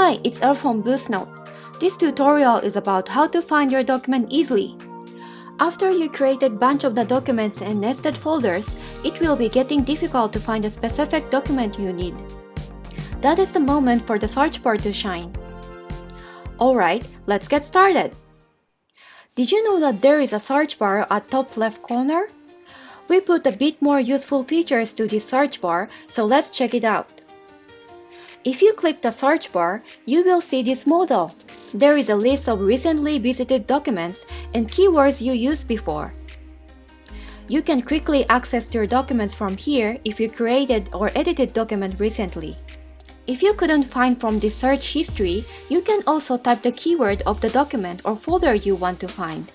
Hi, it's Elle from BoostNote. This tutorial is about how to find your document easily. After you created a bunch of the documents and nested folders, it will be getting difficult to find a specific document you need. That is the moment for the search bar to shine. Alright, let's get started. Did you know that there is a search bar at top left corner? We put a bit more useful features to this search bar, so let's check it out. If you click the search bar, you will see this modal. There is a list of recently visited documents and keywords you used before. You can quickly access your documents from here if you created or edited document recently. If you couldn't find from this search history, you can also type the keyword of the document or folder you want to find.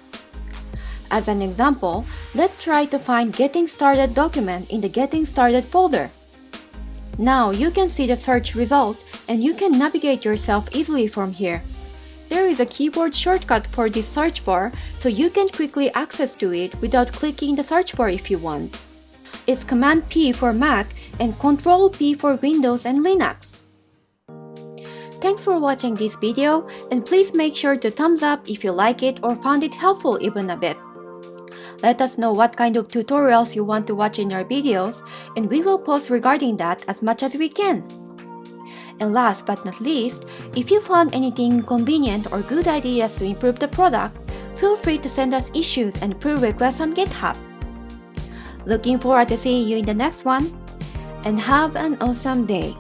As an example, let's try to find Getting Started document in the Getting Started folder. Now you can see the search result and you can navigate yourself easily from here. There is a keyboard shortcut for this search bar, so you can quickly access to it without clicking the search bar if you want. It's Command P for Mac and Control P for Windows and Linux. Thanks for watching this video, and please make sure to thumbs up if you like it or found it helpful even a bit. Let us know what kind of tutorials you want to watch in our videos, and we will post regarding that as much as we can. And last but not least, if you found anything convenient or good ideas to improve the product, feel free to send us issues and pull requests on GitHub. Looking forward to seeing you in the next one, and have an awesome day!